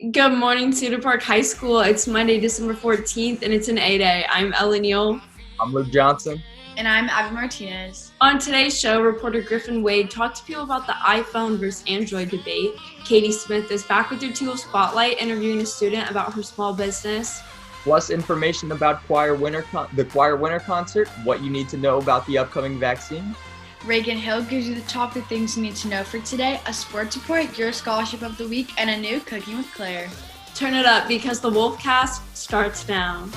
Good morning, Cedar Park High School. It's Monday, December 14th, and it's an A Day. I'm Ellie Neal. I'm Luke Johnson. And I'm Abby Martinez. On today's show, reporter Griffin Wade talked to people about the iPhone versus Android debate. Katie Smith is back with her Tool Spotlight, interviewing a student about her small business. Plus information about the Choir Winter Concert, what you need to know about the upcoming vaccine. Reagan Hill gives you the top 3 things you need to know for today, a sports report, your scholarship of the week, and a new Cooking with Claire. Turn it up because the Wolfcast starts now.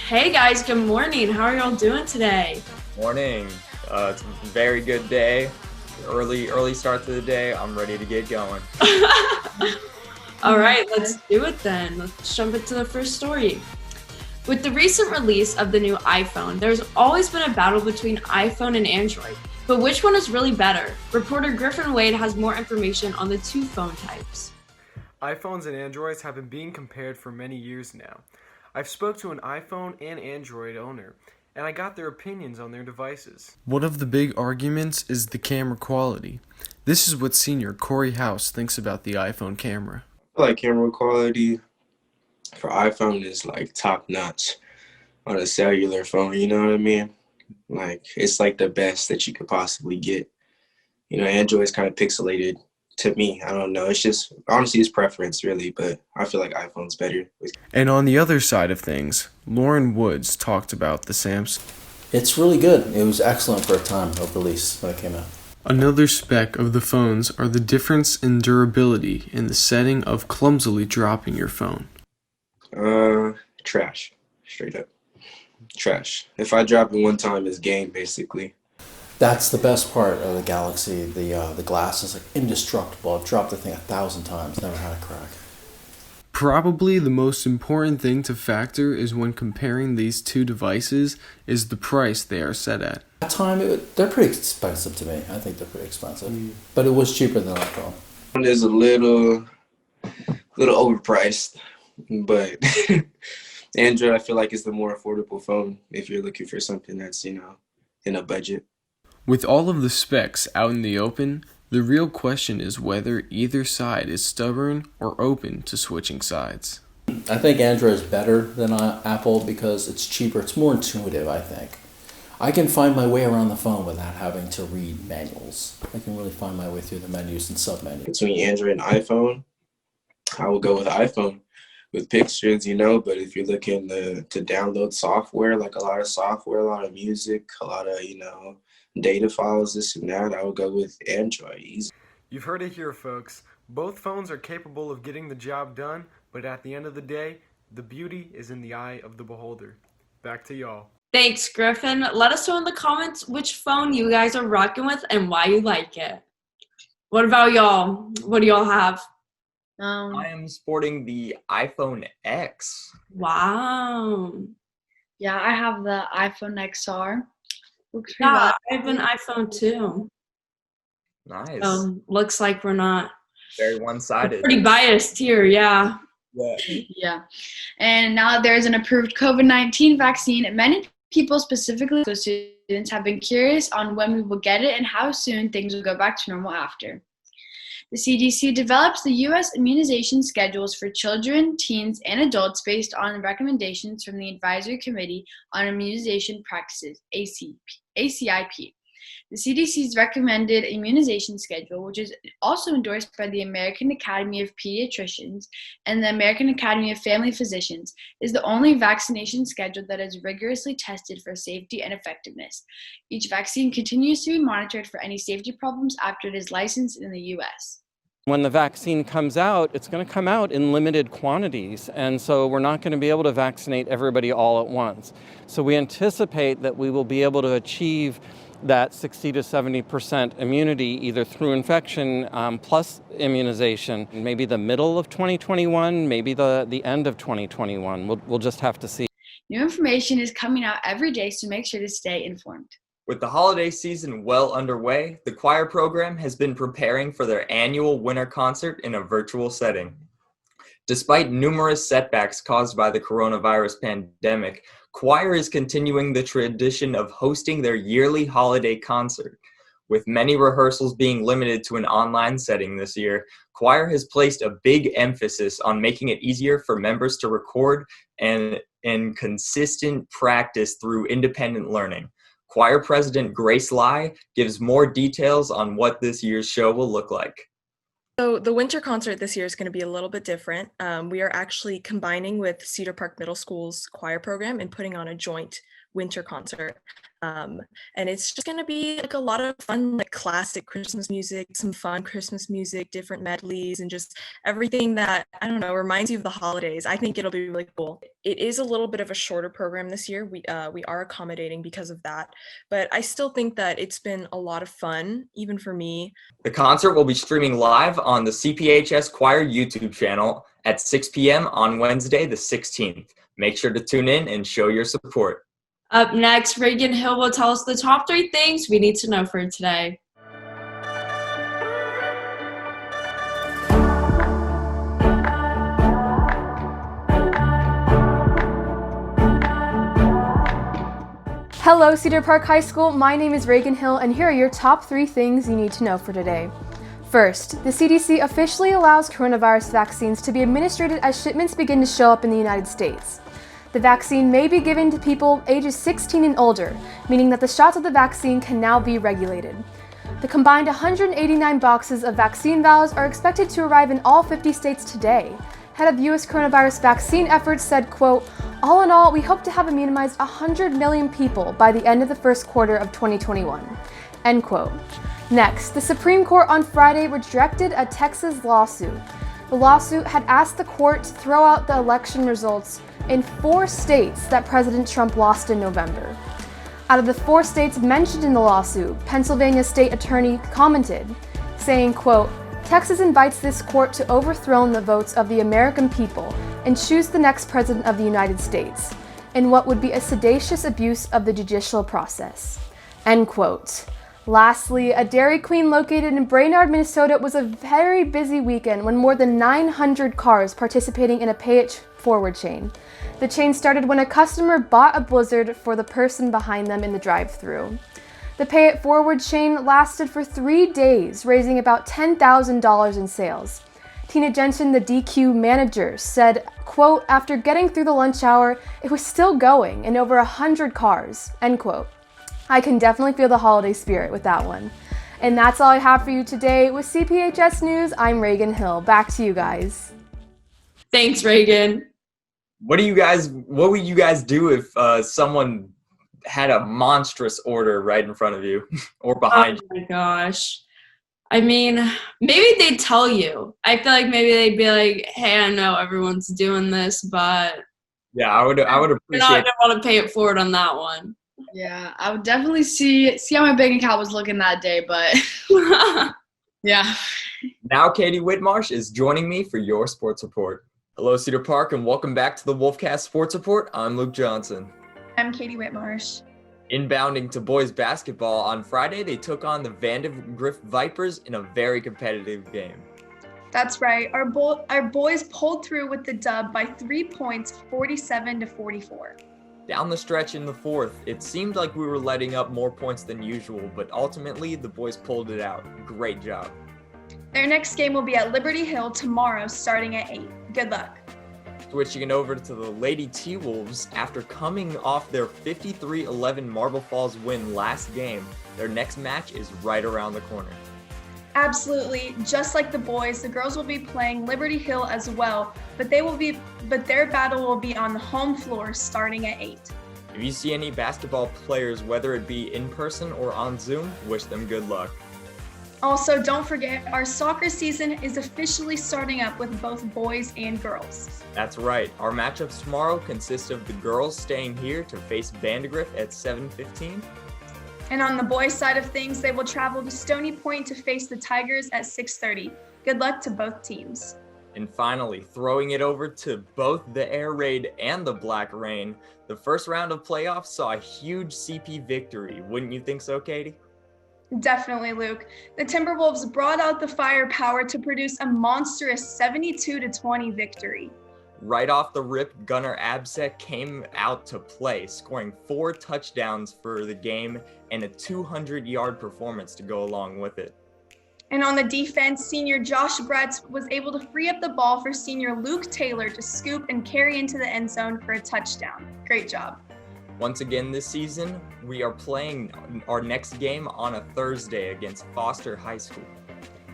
Hey guys, good morning. How are y'all doing today? Morning. It's a very good day. Early start to the day. I'm ready to get going. All right, let's do it then. Let's jump into the first story. With the recent release of the new iPhone, there's always been a battle between iPhone and Android. But which one is really better? Reporter Griffin Wade has more information on the two phone types. iPhones and Androids have been being compared for many years now. I've spoke to an iPhone and Android owner, and I got their opinions on their devices. One of the big arguments is the camera quality. This is what senior Corey House thinks about the iPhone camera. I feel like camera quality for iPhone is like top notch on a cellular phone, you know what I mean? Like it's like the best that you could possibly get. Android's kind of pixelated to me. I don't know. It's just honestly it's preference really, but I feel like iPhone's better. And on the other side of things, Lauren Woods talked about the Samsung. It's really good. It was excellent for a time of release when it came out. Another spec of the phones are the difference in durability in the setting of clumsily dropping your phone. Trash. Straight up. Trash. If I drop it one time, it's game basically. That's the best part of the Galaxy. The glass is like indestructible. I've dropped the thing 1,000 times, never had a crack. Probably the most important thing to factor is when comparing these two devices is the price they are set at. At that time, they're pretty expensive to me. I think they're pretty expensive. But it was cheaper than iPhone. It is a little overpriced, but Android I feel like is the more affordable phone if you're looking for something that's, in a budget. With all of the specs out in the open, the real question is whether either side is stubborn or open to switching sides. I think Android is better than Apple because it's cheaper. It's more intuitive, I think. I can find my way around the phone without having to read manuals. I can really find my way through the menus and sub-menus. Between Android and iPhone, I would go with iPhone with pictures, but if you're looking to download software, like a lot of software, a lot of music, a lot of, data files, this and that, I would go with Android. Easy. You've heard it here, folks. Both phones are capable of getting the job done, but at the end of the day, the beauty is in the eye of the beholder. Back to y'all. Thanks, Griffin. Let us know in the comments which phone you guys are rocking with and why you like it. What about y'all? What do y'all have? I am sporting the iPhone X. Wow. Yeah, I have the iPhone XR. Looks pretty Yeah, well. I have an iPhone too. Nice. Looks like we're not Very one-sided. pretty biased here, yeah. Yeah. Yeah. And now there's an approved COVID-19 vaccine. Many people, specifically those students, have been curious on when we will get it and how soon things will go back to normal after. The CDC develops the U.S. immunization schedules for children, teens, and adults based on recommendations from the Advisory Committee on Immunization Practices, ACIP. The CDC's recommended immunization schedule, which is also endorsed by the American Academy of Pediatricians and the American Academy of Family Physicians, is the only vaccination schedule that is rigorously tested for safety and effectiveness. Each vaccine continues to be monitored for any safety problems after it is licensed in the U.S. When the vaccine comes out, it's going to come out in limited quantities, and so we're not going to be able to vaccinate everybody all at once. So we anticipate that we will be able to achieve that 60 to 70% immunity either through infection plus immunization, maybe the middle of 2021, maybe the end of 2021. We'll just have to see. New information is coming out every day, so make sure to stay informed. With the holiday season well underway, the choir program has been preparing for their annual winter concert in a virtual setting. Despite numerous setbacks caused by the coronavirus pandemic, choir is continuing the tradition of hosting their yearly holiday concert. With many rehearsals being limited to an online setting this year, choir has placed a big emphasis on making it easier for members to record and consistent practice through independent learning. Choir President Grace Lai gives more details on what this year's show will look like. So the winter concert this year is going to be a little bit different. We are actually combining with Cedar Park Middle School's choir program and putting on a joint winter concert. And it's just going to be like a lot of fun, like classic Christmas music, some fun Christmas music, different medleys, and just everything that, I don't know, reminds you of the holidays. I think it'll be really cool. It is a little bit of a shorter program this year. We are accommodating because of that, but I still think that it's been a lot of fun, even for me. The concert will be streaming live on the CPHS Choir YouTube channel at 6 p.m. on Wednesday, the 16th. Make sure to tune in and show your support. Up next, Reagan Hill will tell us the top 3 things we need to know for today. Hello, Cedar Park High School. My name is Reagan Hill, and here are your top 3 things you need to know for today. First, the CDC officially allows coronavirus vaccines to be administered as shipments begin to show up in the United States. The vaccine may be given to people ages 16 and older, meaning that the shots of the vaccine can now be regulated. The combined 189 boxes of vaccine vials are expected to arrive in all 50 states today. Head of U.S. coronavirus vaccine efforts said, quote, "All in all, we hope to have immunized 100 million people by the end of the first quarter of 2021, end quote. Next, the Supreme Court on Friday rejected a Texas lawsuit. The lawsuit had asked the court to throw out the election results in 4 states that President Trump lost in November. Out of the 4 states mentioned in the lawsuit, Pennsylvania state attorney commented, saying, quote, "Texas invites this court to overthrow the votes of the American people and choose the next president of the United States, in what would be a seditious abuse of the judicial process," end quote. Lastly, a Dairy Queen located in Brainerd, Minnesota was a very busy weekend when more than 900 cars participating in a Pay It Forward chain. The chain started when a customer bought a Blizzard for the person behind them in the drive-thru. The Pay It Forward chain lasted for 3 days, raising about $10,000 in sales. Tina Jensen, the DQ manager, said, quote, "After getting through the lunch hour, it was still going in over 100 cars," end quote. I can definitely feel the holiday spirit with that one. And that's all I have for you today. With CPHS News, I'm Reagan Hill. Back to you guys. Thanks, Reagan. What would you guys do if someone had a monstrous order right in front of you or behind you? Oh my gosh. I mean, maybe they'd tell you. I feel like maybe they'd be like, "Hey, I know everyone's doing this, but Yeah, I would appreciate I don't want to pay it forward on that one." Yeah, I would definitely see how my bank account was looking that day, but yeah. Now Katie Whitmarsh is joining me for your sports report. Hello, Cedar Park, and welcome back to the Wolfcast Sports Report. I'm Luke Johnson. I'm Katie Whitmarsh. Inbounding to boys basketball on Friday, they took on the Vandegrift Vipers in a very competitive game. That's right. Our boys pulled through with the dub by 3 points, 47-44. Down the stretch in the fourth, it seemed like we were letting up more points than usual, but ultimately the boys pulled it out. Great job. Their next game will be at Liberty Hill tomorrow starting at 8. Good luck. Switching it over to the Lady T-Wolves, after coming off their 53-11 Marble Falls win last game, their next match is right around the corner. Absolutely. Just like the boys, the girls will be playing Liberty Hill as well, but their battle will be on the home floor starting at 8. If you see any basketball players, whether it be in person or on Zoom, wish them good luck. Also, don't forget, our soccer season is officially starting up with both boys and girls. That's right. Our matchups tomorrow consist of the girls staying here to face Vandegrift at 7:15. And on the boys' side of things, they will travel to Stony Point to face the Tigers at 6:30. Good luck to both teams. And finally, throwing it over to both the Air Raid and the Black Rain, the first round of playoffs saw a huge CP victory. Wouldn't you think so, Katie? Definitely, Luke. The Timberwolves brought out the firepower to produce a monstrous 72-20 victory. Right off the rip, Gunnar Absek came out to play, scoring 4 touchdowns for the game and a 200-yard performance to go along with it. And on the defense, senior Josh Bretz was able to free up the ball for senior Luke Taylor to scoop and carry into the end zone for a touchdown. Great job. Once again this season, we are playing our next game on a Thursday against Foster High School.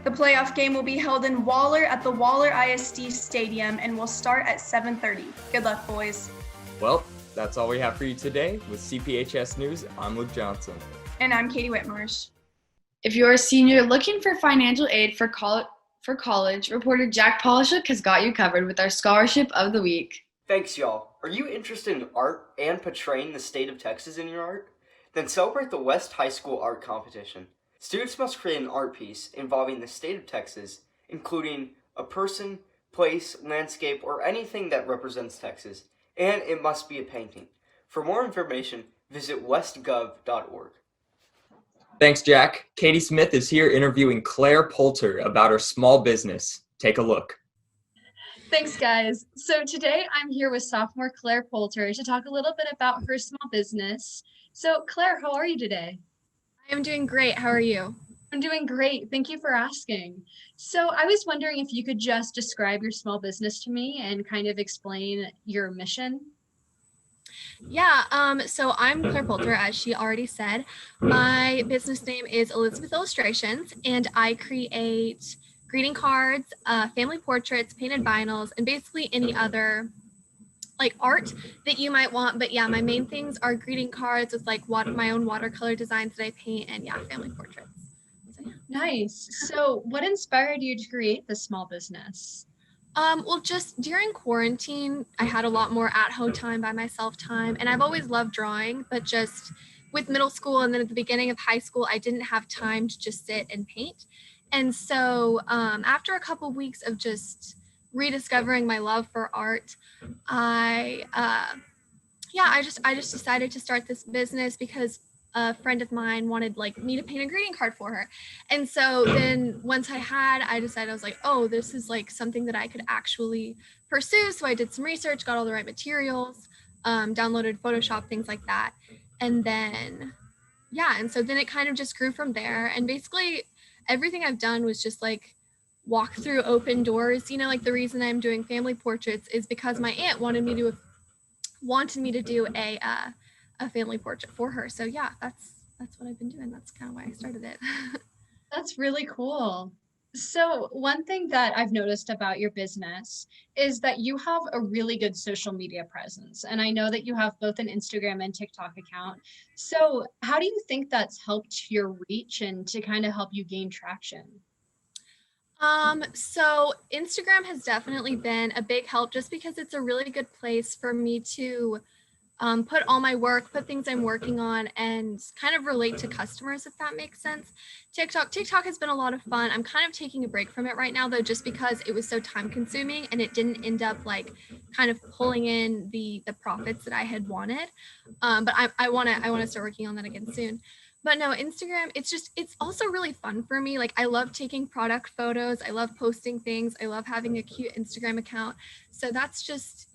The playoff game will be held in Waller at the Waller ISD Stadium and will start at 7:30. Good luck, boys. Well, that's all we have for you today. With CPHS News, I'm Luke Johnson. And I'm Katie Whitmarsh. If you're a senior looking for financial aid for college, reporter Jack Polishuk has got you covered with our Scholarship of the Week. Thanks, y'all. Are you interested in art and portraying the state of Texas in your art? Then celebrate the West High School Art Competition. Students must create an art piece involving the state of Texas, including a person, place, landscape, or anything that represents Texas, and it must be a painting. For more information, visit westgov.org. Thanks, Jack. Katie Smith is here interviewing Claire Poulter about her small business. Take a look. Thanks, guys. So today I'm here with sophomore Claire Poulter to talk a little bit about her small business. So Claire, how are you today? I am doing great. How are you? I'm doing great. Thank you for asking. So I was wondering if you could just describe your small business to me and kind of explain your mission. Yeah, so I'm Claire Poulter, as she already said. My business name is Elizabeth Illustrations, and I create greeting cards, family portraits, painted vinyls, and basically any other like art that you might want. But yeah, my main things are greeting cards with like my own watercolor designs that I paint, and yeah, family portraits. So, yeah. Nice. So what inspired you to create this small business? Well, just during quarantine, I had a lot more at-home time by myself time, and I've always loved drawing, but just with middle school and then at the beginning of high school, I didn't have time to just sit and paint. And so after a couple weeks of just rediscovering my love for art, I just decided to start this business because a friend of mine wanted like me to paint a greeting card for her. And so then once I decided, I was like, oh, this is like something that I could actually pursue. So I did some research, got all the right materials, downloaded Photoshop, things like that. And then, and so then it kind of just grew from there. And basically everything I've done was just like walk through open doors. Like the reason I'm doing family portraits is because my aunt wanted me to do a family portrait for her. So yeah, that's what I've been doing. That's kind of why I started it. That's really cool. So one thing that I've noticed about your business is that you have a really good social media presence. And I know that you have both an Instagram and TikTok account. So how do you think that's helped your reach and to kind of help you gain traction? So Instagram has definitely been a big help just because it's a really good place for me to put all my work, put things I'm working on, and kind of relate to customers, if that makes sense. TikTok has been a lot of fun. I'm kind of taking a break from it right now, though, just because it was so time consuming and it didn't end up like kind of pulling in the profits that I had wanted. But I want to start working on that again soon. But no, Instagram, it's also really fun for me. Like I love taking product photos. I love posting things. I love having a cute Instagram account. So that's just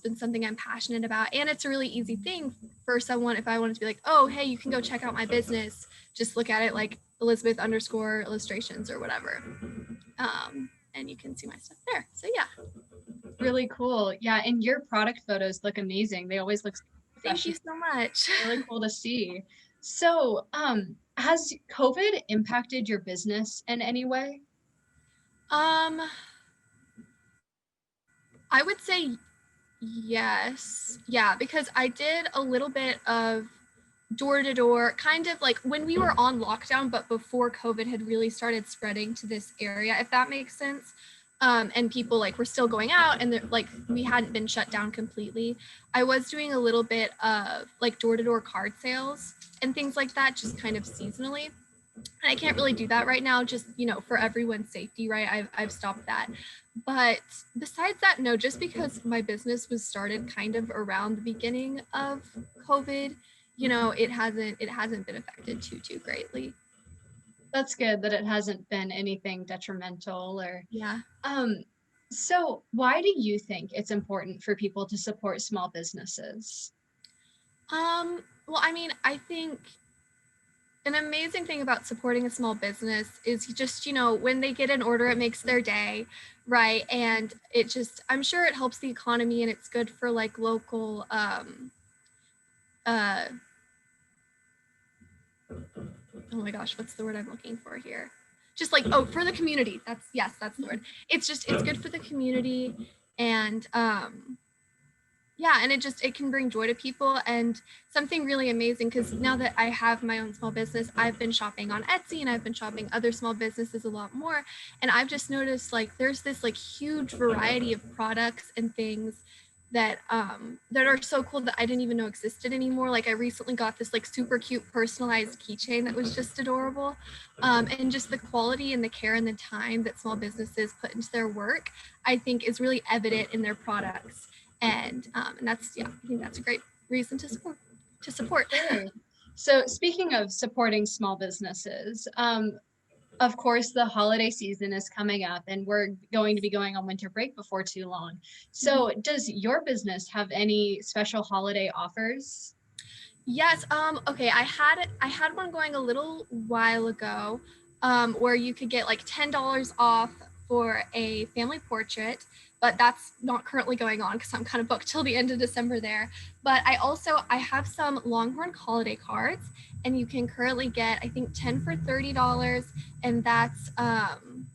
been something I'm passionate about. And it's a really easy thing for someone if I wanted to be like, oh, hey, you can go check out my business. Just look at it like Elizabeth_illustrations or whatever. And you can see my stuff there. So yeah. Really cool. Yeah. And your product photos look amazing. They always look Thank you so much. Really cool to see. So, has COVID impacted your business in any way? I would say yes. Yeah, because I did a little bit of door-to-door, kind of like when we were on lockdown, but before COVID had really started spreading to this area, if that makes sense. And people like were still going out and like we hadn't been shut down completely. I was doing a little bit of like door-to-door card sales and things like that, just kind of seasonally. And I can't really do that right now, just, for everyone's safety, right? I've stopped that. But besides that, no, just because my business was started kind of around the beginning of COVID, it hasn't been affected too greatly. That's good that it hasn't been anything detrimental Yeah. So why do you think it's important for people to support small businesses? Well, I mean, I think an amazing thing about supporting a small business is just, when they get an order, it makes their day, right? And I'm sure it helps the economy, and it's good for like local, oh my gosh, what's the word I'm looking for here? Just like, for the community. That's the word. It's good for the community, and yeah, and it can bring joy to people. And something really amazing, because now that I have my own small business, I've been shopping on Etsy, and I've been shopping other small businesses a lot more. And I've just noticed like there's this like huge variety of products and things that are so cool that I didn't even know existed anymore. Like I recently got this like super cute personalized keychain that was just adorable. And just the quality and the care and the time that small businesses put into their work, I think is really evident in their products. And that's, I think that's a great reason to support. So speaking of supporting small businesses, of course, the holiday season is coming up, and we're going to be going on winter break before too long. So does your business have any special holiday offers? Yes. Okay. I had one going a little while ago, where you could get like $10 off for a family portrait, but that's not currently going on because I'm kind of booked till the end of December there. But I have some Longhorn holiday cards, and you can currently get, I think, 10 for $30, and that's 10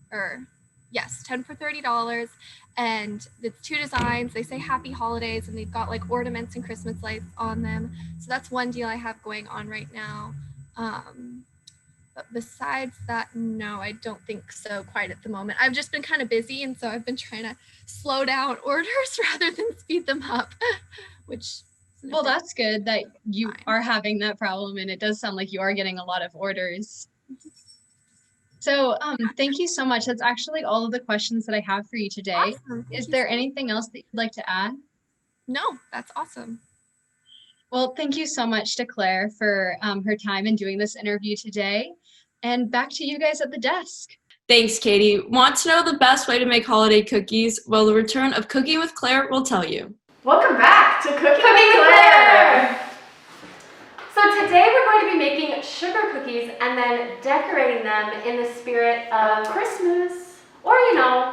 for $30, and it's 2 designs. They say happy holidays, and they've got like ornaments and Christmas lights on them. So that's one deal I have going on right now. But besides that, no, I don't think so quite at the moment. I've just been kind of busy, and so I've been trying to slow down orders rather than speed them up, which... Well, that's good that you are having that problem, and it does sound like you are getting a lot of orders. So thank you so much. That's actually all of the questions that I have for you today. Awesome. Is there anything else that you'd like to add? No, that's awesome. Well, thank you so much to Claire for her time in doing this interview today. And back to you guys at the desk. Thanks, Katie. Want to know the best way to make holiday cookies? Well, the return of Cooking with Claire will tell you. Welcome back to Cooking with Claire! So today we're going to be making sugar cookies and then decorating them in the spirit of Christmas or,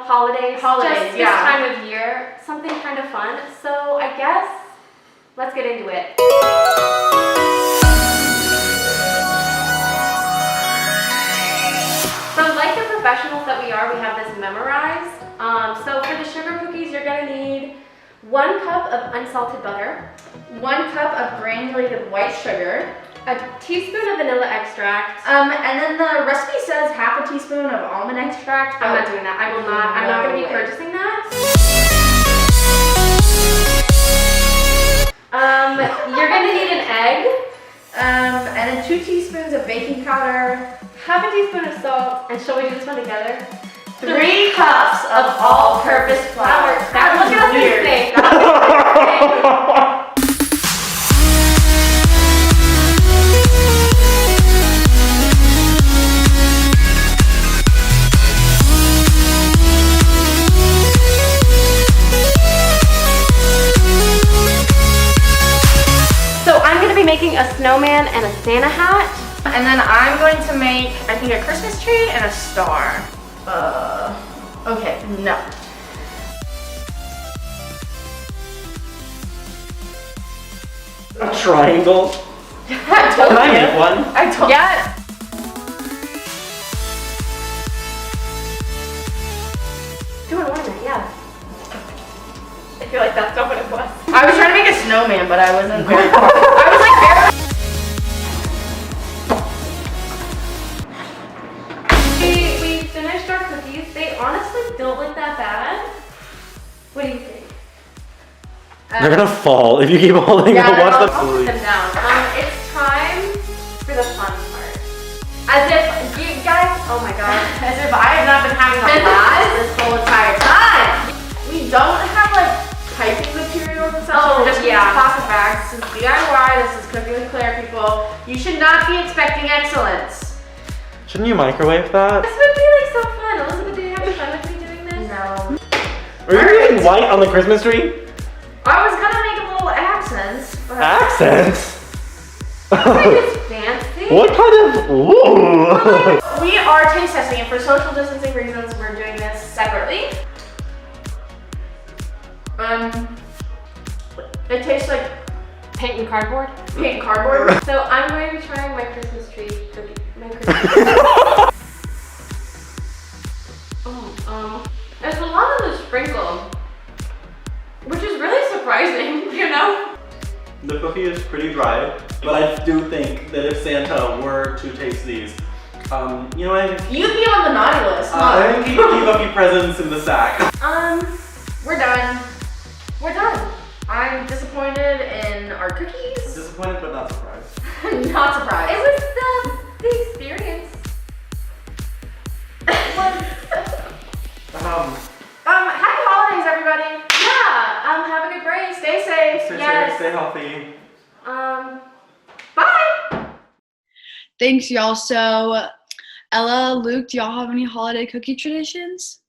holidays. Just this time of year, something kind of fun. So I guess let's get into it. So like the professionals that we are, we have this memorized. So for the sugar cookies, you're going to need 1 cup of unsalted butter, 1 cup of granulated white sugar, a teaspoon of vanilla extract, and then the recipe says half a teaspoon of almond extract. I'm not doing that. I'm not going to be purchasing that. You're going to need an egg, and then 2 teaspoons of baking powder, half a teaspoon of salt, and shall we do this one together? 3 cups of all-purpose flour. Now look at this thing. So I'm going to be making a snowman and a Santa hat. And then I'm going to make, I think, a Christmas tree and a star. Okay, no. A triangle? I told Can I get one? I told Yeah. Do an ornament, yeah. I feel like that's not what it was. I was trying to make a snowman, but I wasn't very far. I was like barely. We finished our cookies. They honestly don't look that bad. What do you think? They're gonna fall if you keep holding them. Watch them. I'll put them down. It's time for the fun part. As if if I have not been having a blast this whole entire time. We don't have like typing materials and stuff. So we're just using plastic bags. This is DIY. This is Cooking with Claire, people. You should not be expecting excellence. Shouldn't you microwave that? This would be like so fun. Elizabeth, do you have fun with me doing this? No. Are you doing white on the Christmas tree? I was gonna make a little accents, but Accents? it's fancy. What kind of? Ooh. We are taste testing, and for social distancing reasons, we're doing this separately. It tastes like paint and cardboard. Paint and cardboard. So I'm going to be trying my Christmas tree cookie. My Christmas. There's a lot of the sprinkle, which is really surprising, you know? The cookie is pretty dry, but I do think that if Santa were to taste these, you know what? You'd be on the naughty list. I think he'd keep up your presents in the sack. We're done. We're done. I'm disappointed in our cookies. Disappointed but not surprised. Not surprised. It was still the experience. Happy holidays, everybody. Yeah, have a good break. Stay safe. Stay Yes. safe, stay healthy. Bye. Thanks, y'all. So, Ella, Luke, do y'all have any holiday cookie traditions?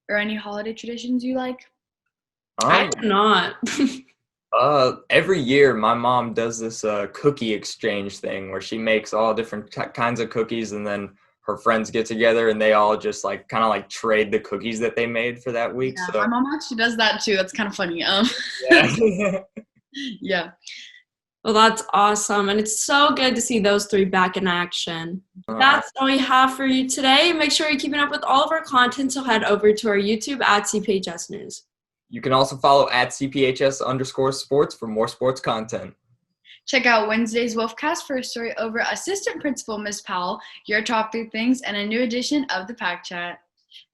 Or any holiday traditions you like? I do not. Every year my mom does this cookie exchange thing where she makes all different kinds of cookies, and then her friends get together and they all just like kind of like trade the cookies that they made for that week. Yeah, so my mom actually does that too. That's kind of funny. yeah. Yeah. Well, that's awesome. And it's so good to see those three back in action. That's all we have for you today. Make sure you're keeping up with all of our content, so head over to our YouTube at CPHS News. You can also follow at CPHS_sports for more sports content. Check out Wednesday's Wolfcast for a story over Assistant Principal Miss Powell, your top 3 things, and a new edition of the Pack Chat.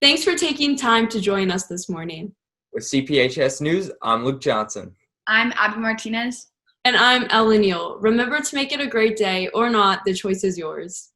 Thanks for taking time to join us this morning. With CPHS News, I'm Luke Johnson. I'm Abby Martinez. And I'm Ellen Neal. Remember to make it a great day, or not, the choice is yours.